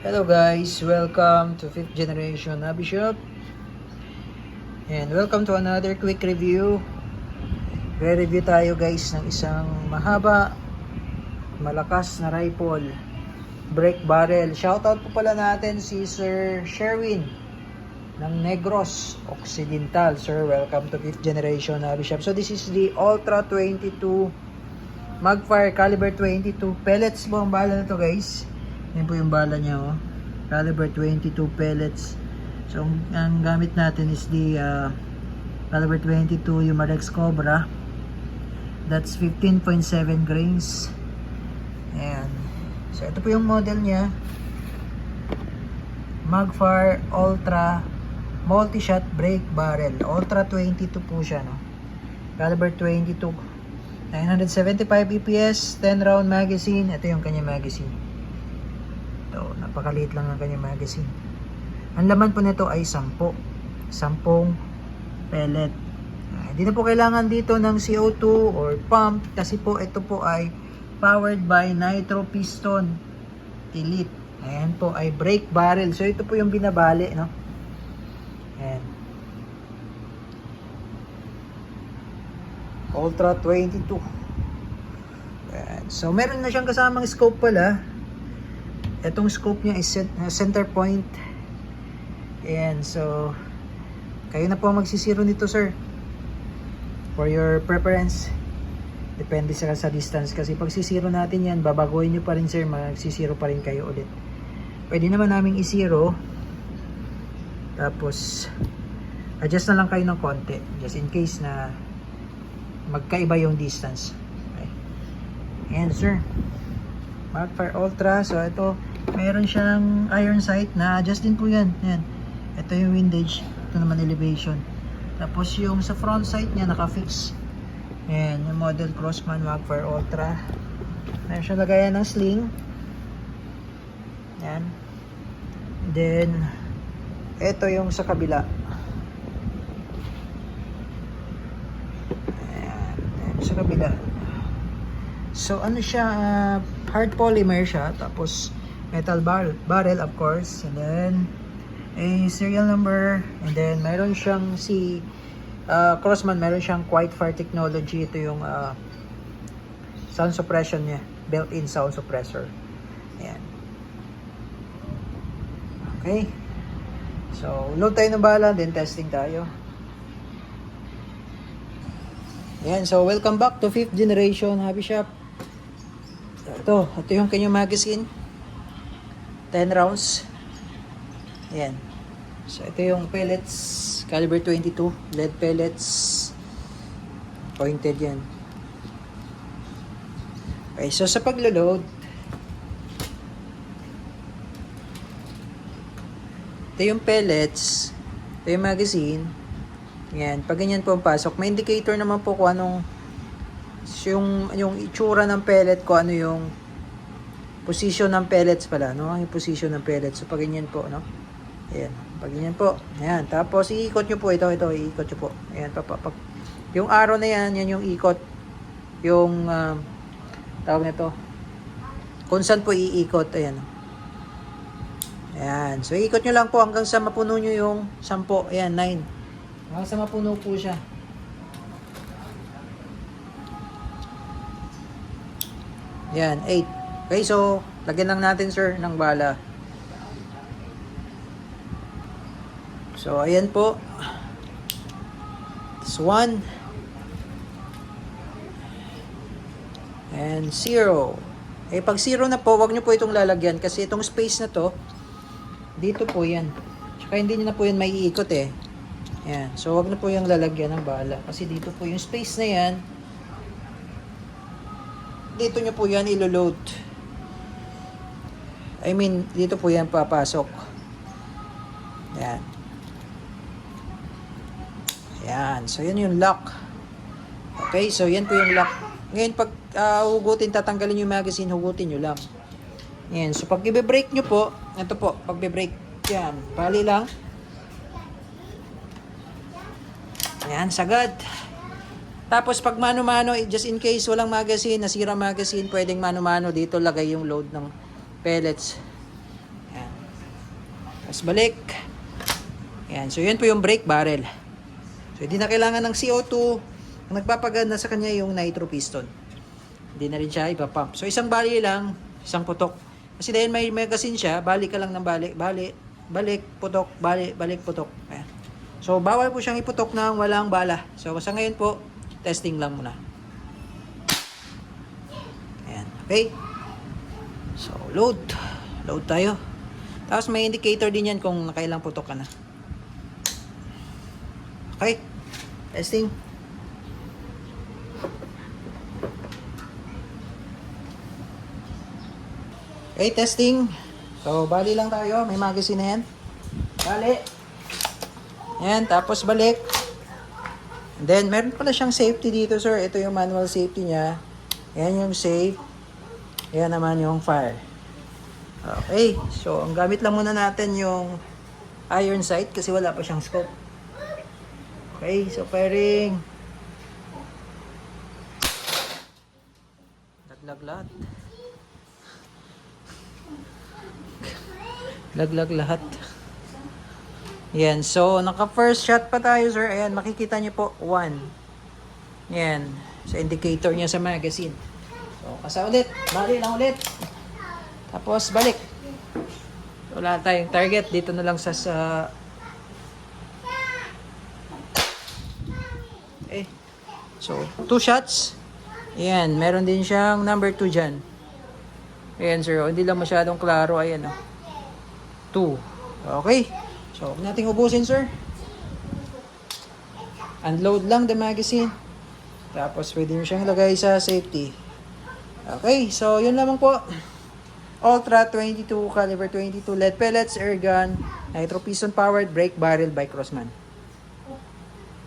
Hello guys, welcome to 5th generation Hobby Shop and welcome to another quick review. Re-review tayo guys ng isang mahaba, malakas na rifle, break barrel. Shoutout po pala natin si Sir Sherwin ng Negros Occidental. Sir, welcome to 5th generation Hobby Shop. So this is the Ultra 22 Magfire caliber 22 pellets po ang bala na to guys. Yan po yung bala niya, oh. Caliber 22 pellets. So ang gamit natin is the caliber 22 Umarex Cobra. That's 15.7 grains. Ayan. So ito po yung model niya. Magfire Ultra Multi-Shot Break Barrel. Ultra 22 po siya, no? Caliber 22. 975 EPS, 10 round magazine. Ito yung kanya magazine. Ito, napakaliit lang ang kanyang magazine. Ang laman po nito ay 10 pellet. Hindi na po kailangan dito ng CO2 or pump kasi po ito po ay powered by nitro piston elite. Ayan po ay brake barrel. So ito po yung binabali, no? Ayan. Ultra 22. Ayan. So meron na siyang kasamang scope pala. Itong scope niya is center point. And so kayo na po magsisiro nito, sir, for your preference. Depende sa distance kasi pag sisiro natin yan, babaguhin nyo pa rin, sir, magsisiro pa rin kayo ulit. Pwede naman naming isiro, tapos adjust na lang kayo ng konti just in case na magkaiba yung distance. Okay. And sir, Magfire Ultra. So ito, meron siyang iron sight na adjust din po yan. Yan. Ito yung windage. Ito naman elevation. Tapos yung sa front sight niya naka-fix. Yan. Yung model Crossman Magfire Ultra. Meron siyang lagayan ng sling. Yan. Then, ito yung sa kabila. Ayan. Yan sa kabila. So ano siya, hard polymer siya, tapos metal barrel of course, and then a serial number, and then mayroon siyang Crossman, mayroon siyang Quiet Fire technology. Ito yung sound suppression niya, built-in sound suppressor. Ayan. Okay, so load tayo ng bala, then testing tayo. Ayan, so welcome back to 5th generation Hobby Shop. Ito yung kanyang magazine, 10 rounds. Ayan. So ito yung pellets, caliber 22, lead pellets, pointed yan. Okay, so sa paglo-load, ito yung pellets, ito yung magazine. Ayan, pag ganyan po ang pasok, may indicator naman po kung anong yung itsura ng pellet, ko ano yung position ng pellets pala, no? Yung position ng pellets. So pag ganyan po, no? Ayan, pag ganyan po. Ayan, tapos iikot nyo po ito, iikot nyo po. Ayan, pag yung arrow na yan yung ikot. Yung tawag nito. Kung saan po iikot, ayan. Ayan, so iikot nyo lang po hanggang sa mapuno nyo yung 10. Ayan, 9. Hanggang sa mapuno po siya. Yan, 8. Okay, so lagyan lang natin, sir, ng bala. So ayan po. This 1 and 0. Eh pag 0 na po, wag nyo po itong lalagyan kasi itong space na to, dito po yan. Tsaka hindi nyo na po yan maiikot eh. Yan. So wag na po yung lalagyan ng bala kasi dito po yung space na yan. Dito nyo po yan ilo-load. I mean, dito po yan papasok. Yan. Yan. So, yan yung lock. Okay, so yan po yung lock. Ngayon, pag hugutin, tatanggalin yung magazine, hugutin nyo lang. Yan. So, pag i-break nyo po, ito po, pag i-break, yan, pali lang. Yan, sagad. Tapos pag mano-mano, just in case walang magazine, nasira magazine, pwedeng mano-mano dito lagay yung load ng pellets. Ayan. Tapos balik. Yan. So, yan po yung brake barrel. So, hindi na kailangan ng CO2. Ang nagpapagana sa kanya yung nitro piston. Hindi na rin siya ipapump. So, isang bali lang, isang putok. Kasi dahil may magazine siya, balik ka lang ng balik, putok, balik, putok. Ayan. So, bawal po siyang iputok ng walang bala. So, sa ngayon po, testing lang muna. Ayan. Okay. So, load. Load tayo. Tapos may indicator din yan kung nakailang putok ka na. Okay. Testing. Okay, testing. So, bali lang tayo. May magazine na yan. Bali. Yan, tapos balik. And then, meron pala siyang safety dito, sir. Ito yung manual safety niya. Yan yung safe. Yan naman yung fire. Okay. So, ang gamit lang muna natin yung iron sight kasi wala pa siyang scope. Okay. So, firing. Laglag lahat. Laglag lahat. Yan. So, naka first shot pa tayo, sir. Ayan, makikita niyo po, 1. Yan. Sa indicator niya sa magazine. So, kasa ulit. Bali lang ulit. Tapos, balik. Wala tayong target. Dito na lang sa okay. So, 2 shots. Ayan. Meron din siyang number 2 dyan. Ayan, sir. Hindi lang masyadong klaro. Ayan, 2. Okay. So, huwag nating ubusin, sir. Unload lang the magazine. Tapos, pwede nyo siyang lagay sa safety. Okay. So, yun lamang po. Ultra 22 caliber 22 lead pellets, air gun, nitro piston powered brake barrel by Crossman.